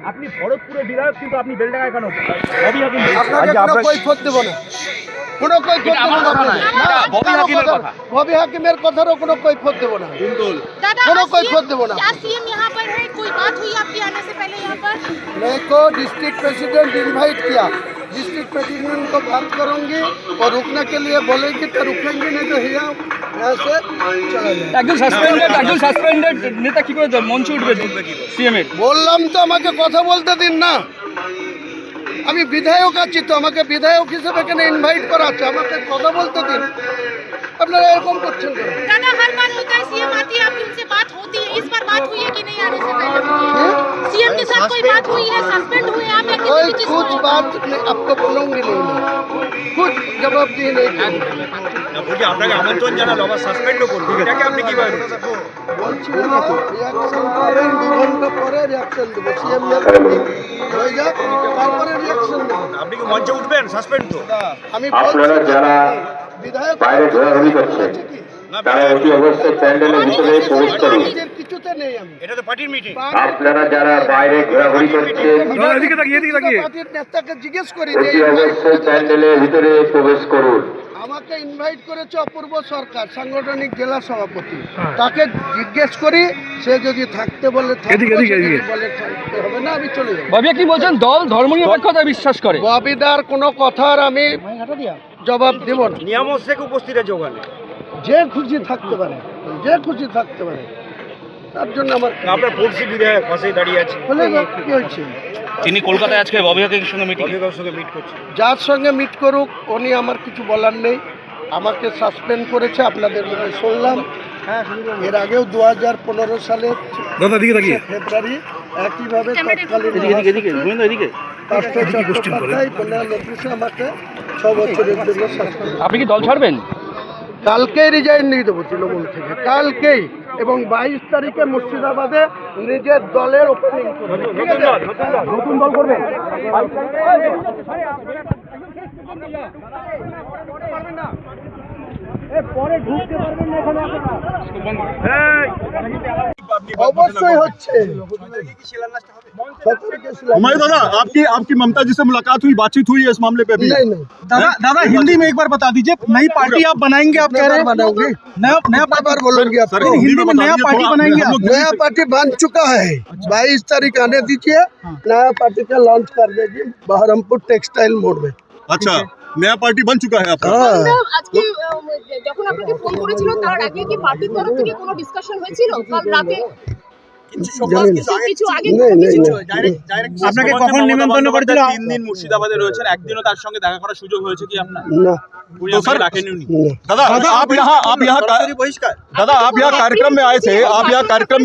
আপনি ভরতপুরের বিধায়ক, কিন্তু আপনি বেলডাঙ্গায় কেন? কোনো কৈফিয়ত দেবো না, ববি হাকিমের কথারও কোনো কৈফিয়ত দেবো না, কোনো কৈফিয়ত দেবো না। मेरे को डिस्ट्रिक्ट प्रेसिडेंट इनवाइट किया, डिस्ट्रिक्ट प्रेसिडेंट को बात करूंगी और रुकने के लिए बोलेंगे तो रुकेंगे, नहीं तो यहाँ से चला जाए। একজন সাসপেন্ডেড নেতা কি করে মঞ্চে উঠবে সিএম এর? বললাম তো আমাকে কথা বলতে দিন না, আমি বিধায়ক আছি তো, আমাকে বিধায়ক হিসেবে কেন ইনভাইট করা আছে, আমাকে কথা বলতে দিন। আপনারা এরকম করছেন কেন? दादा हर बार होता है सीएम आती है, आपकी उनसे बात होती है, इस बार बात हुई है कि नहीं आने से पहले? सीएम के साथ कोई बात हुई है? सस्पेंड हुए आप या किसी कोई भी चीज कुछ को? बात नहीं, आपको बोलूंगी नहीं, मैं कुछ जवाब दिए नहीं करूंगी। বলছি আপনাকে আমন্ত্রণ জানালো, আবার সাসপেন্ডও করবে, এটাকে আপনি কিভাবে বলছি না, রিয়াকশন করেন, 2 ঘন্টা পরে রিয়াকশন দেবো, সিএম হয়ে যাক তারপরে রিয়াকশন দেবো। আপনি কি মঞ্চে উঠবেন? সাসপেন্ড তো আমি আপনারা যারা বিধায়ক বাইরে ঘোরাঘুরি করছেন তারা অতি অবশ্যই প্যান্ডেলের ভিতরে প্রবেশ করুন। কিছুতে নেই আমি, এটা তো পার্টির মিটিং। আপনারা যারা বাইরে ঘোরাঘুরি করছেন পার্টির নেতাকে জিজ্ঞেস করি যে অতি অবশ্যই প্যান্ডেলের ভিতরে প্রবেশ করুন। আমাকে ইনভাইট করেছে অপূর্ব সরকার, সাংগঠনিক জেলা সভাপতি, তাকে জিজ্ঞেস করি, সে যদি থাকতে বলে থাকবো, সে যদি বলে থাকতে হবে না, আমি চলে যাবো। বাবিয়া কি বলছেন? দল ধর্মনিরপেক্ষতায় বিশ্বাস করে। ববিদার কোনো কথার আমি জবাব দেব না। নিয়ামত শেখ উপস্থিত আছে ওখানে, যে খুশি থাকতে পারে, যে খুশি থাকতে পারে, তার জন্য আমার আপনার পড়শি বিধায়ক পাশেই দাঁড়িয়ে আছে, বলে কি হয়েছে? তিনি কলকাতায় আজকে ববি হাকিমের সঙ্গে মিটিং সঙ্গে মিট করছে। যার সঙ্গে মিট করুক, উনি আমার কিছু বলার নেই। আমাকে সাসপেন্ড করেছে, আপনাদের মধ্যে শুনলাম। এর আগেও 2015 সালের ফেব্রুয়ারি একইভাবে তৎকালীন রাষ্ট্র চট্টোপাধ্যায় বন্যা নোটিশে আমাকে 6 বছরের জন্য সাসপেন্ড। আপনি কি দল ছাড়বেন? কালকেই রিজাইন দিয়ে দেবো তৃণমূল থেকে, কালকেই, এবং 22 তারিখে মুর্শিদাবাদে নিজের দলের ওপেনিং করবো। ঠিক আছে, নতুন দল করবেন? অবশ্যই হচ্ছে। हमारे दादा आपकी ममता जी से मुलाकात हुई, बातचीत हुई है इस मामले पे भी? नहीं। दादा हिंदी में एक बार बता दीजिए, नई पार्टी आप बनाएंगे, आप कह रहे हैं बनाओगे, नया बार बोलेंगे आप हिंदी में नया पार्टी बनाएंगे आप? नया पार्टी बन चुका है, 22 तारीख आने दीजिए, नया पार्टी का लॉन्च कर देगी बहरमपुर टेक्सटाइल मोड़ में। अच्छा, नया पार्टी बन चुका है आपका? আজকে যখন আপনাকে ফোন করেছিল তার আগে কি পার্টির তরফ থেকে কোনো ডিসকাশন হয়েছিল? কাল রাতে কিছু আগে আপনাকে কখন নিমন্ত্রণ করেছিল? 3 দিন মুর্শিদাবাদে রয়েছেন, একদিনও তার সঙ্গে দেখা করার সুযোগ হয়েছে কি আপনার? না। तो सर दादा आप यहाँ कार्यक्रम में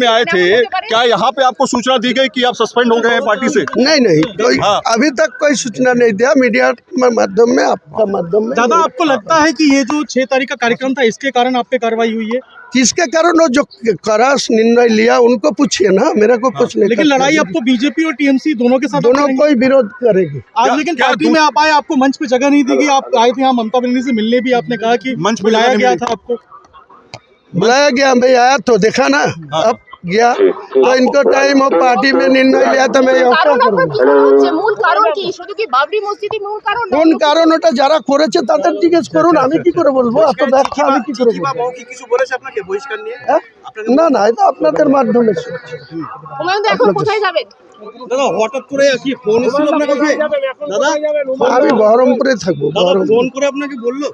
आए थे, क्या यहाँ पे आपको सूचना दी गई कि आप सस्पेंड हो गए हैं पार्टी से? नहीं कोई अभी तक कोई सूचना नहीं दिया, मीडिया माध्यम में, आपका माध्यम में। दादा आपको लगता है कि ये जो 6 तारीख का कार्यक्रम था, इसके कारण आप पे कार्रवाई हुई है? किसके कारण? वो जो करास निर्णय लिया उनको पूछिए ना, मेरा को कुछ नहीं। लेकिन लड़ाई आपको बीजेपी और टीएमसी दोनों के साथ, दोनों कोई विरोध करेगी। आज लेकिन पार्टी में आप आए, आपको मंच पे जगह नहीं दी गई, आप आए थे यहाँ ममता बनर्जी से मिलने भी, आपने कहा कि मंच बुलाया गया था आपको? बुलाया गया, मैं आया तो देखा ना, अब गया तो इनको टाइम और पार्टी में निर्णय लिया था, मैं यहाँ क्या करूँगा? মূল কারণ কি? শুধু কি বাবরি মসজিদই মূল কারণ? কোন কারণ ওটা যারা করেছে তাদের জিজ্ঞেস করুন, আমি কি করে বলবো? এত ব্যাখ্যা আমি কি করে বলবো? কিছু বলেছে আপনাকে বহিষ্কার নিয়ে? না এটা আপনাদের মাধ্যমে শুনছি। হুমায়ুন এখন কোথায় যাবেন? দাদা হঠাৎ করে কি ফোন এসেছিল আপনার কাছে? দাদা আমি বহরমপুরে থাকবো। ফোন করে আপনাকে বললো?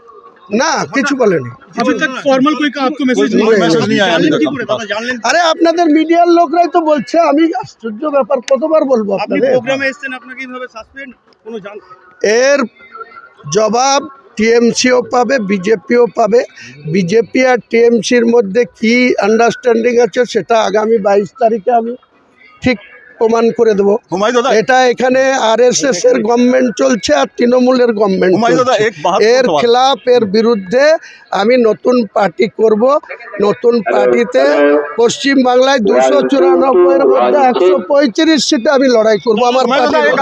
না, কিছু বলেনি। अभी तक फॉर्मल कोई आपको मैसेज नहीं आया? আরে আপনাদের মিডিয়ার লোকরাই তো বলছে, আমি আশ্চর্য ব্যাপার, কতবার বলবো আপনাদের? প্রোগ্রামে এসেছেন, আপনাকে এইভাবে সাসপেন্ড কোনো এর জবাব টিএমসিও পাবে, বিজেপিও পাবে। বিজেপি আর টিএমসির মধ্যে কি আন্ডারস্ট্যান্ডিং আছে সেটা আগামী 22 তারিখে আমি ঠিক প্রমাণ করে দেবো। এটা এখানে RSS এর গভর্নমেন্ট চলছে আর তৃণমূলের গভর্নমেন্ট এর খেলাফ, এর বিরুদ্ধে আমি নতুন পার্টি করব। নতুন পার্টিতে পশ্চিম বাংলায় 294 মধ্যে 135 সিটে আমি লড়াই করবো। আমার एक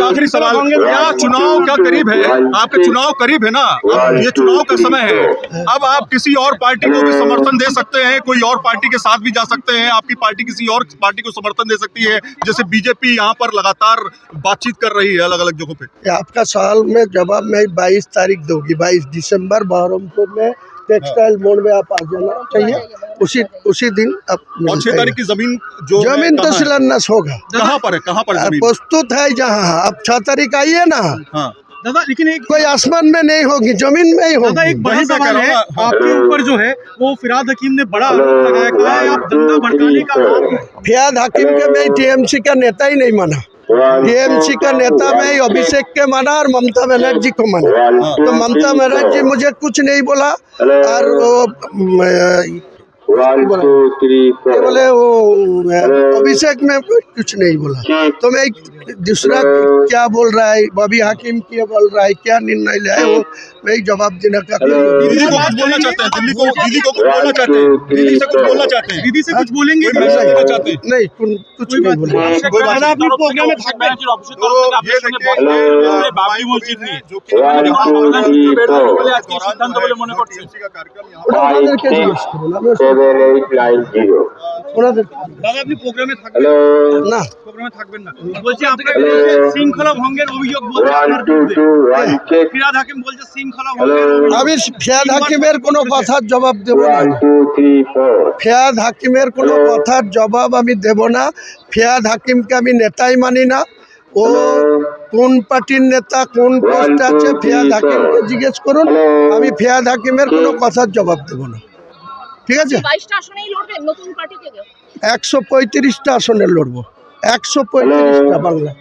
आखिरी सवाल क्या चुनाव क्या करीब है? आपके चुनाव करीब है ना, अब ये चुनाव का समय है। अब आप किसी और पार्टी को भी समर्थन दे सकते हैं, कोई और पार्टी के साथ भी जा सकते हैं, आपकी पार्टी किसी और पार्टी को समर्थन दे सकती है, जैसे बीजेपी यहाँ पर लगातार बातचीत कर रही है अलग अलग जगहों पे। आपका सवाल में जवाब मैं 22 तारीख दूंगी, 22 दिसंबर बहरमपुर में टेक्सटाइल मोड़ में आप आ जाना चाहिए। उसी दिन आप और 6 तारीख की जमीन जो जमीन तो शिलान्यास होगा। कहाँ पर है, कहाँ पर जमीन? प्रस्तुत है जहाँ। अब 6 तारीख आइए ना। हाँ दादा लेकिन एक कोई आसमान में नहीं होगी, जमीन में ही दादा होगी। एक बड़ा वही मैं कह सवाल रहा है हूँ ना। आपके ऊपर जो है वो फिराद हकीम ने बड़ा आरोप लगाया, कहा है आप दंगा भड़काने का फियाद हकीम के मैं TMC का नेता ही नहीं माना। TMC का नेता मैं अभिषेक के माना और ममता बनर्जी को माना। तो ममता बनर्जी मुझे कुछ नहीं बोला और वो ये बोले वो अभिषेक में कुछ नहीं बोला। तो मैं दूसरा क्या बोल रहा है, बॉबी हाकिम क्या बोल रहा है, क्या निर्णय लिया है, वो मैं जवाब देने का दीदी को कुछ बोलना चाहते हैं, दीदी को कुछ बोलना चाहते हैं, दीदी से कुछ बोलना चाहते हैं, दीदी से कुछ बोलेंगे कोई मैसेज देना चाहते हैं? नहीं, कुछ नहीं बोला। कोई बात नहीं। আপনি প্রোগ্রামে থাকবেন ये देखिए, बाबरी मस्जिद नहीं जो कि সিদ্ধান্ত বলে মনে করছে का कार्यक्रम यहाँ ওটা ওনাদেরকে জিজ্ঞেস করুন, আমি ওনাদেরকে দাদা আপনি প্রোগ্রামে থাকবেন না। প্রোগ্রামে থাকবেন না বলছি আপনার বিরুদ্ধে শৃঙ্খলা ভঙ্গের অভিযোগ বলছে আপনার বিরুদ্ধে ফিরাদ হাকিম বলছে শৃঙ্খলা ভঙ্গের অভিযোগ। আমি ফিয়াদ হাকিমের কোনো কথার জবাব দেব না। ফিয়াদ হাকিমের কোনো কথার জবাব আমি দেব না। ফিয়াদ হাকিমকে আমি নেতাই মানি না। ও কোন পার্টির নেতা, কোন পোস্টে আছে, ফিয়াদ হাকিমকে জিজ্ঞেস করুন। আমি ফিয়াদ হাকিমের কোনো কথার জবাব দেব না। ঠিক আছে? 22টা আসনেই লড়বেন নতুন পার্টি থেকে? 135টা আসনে লড়বো, 135টা বাংলা।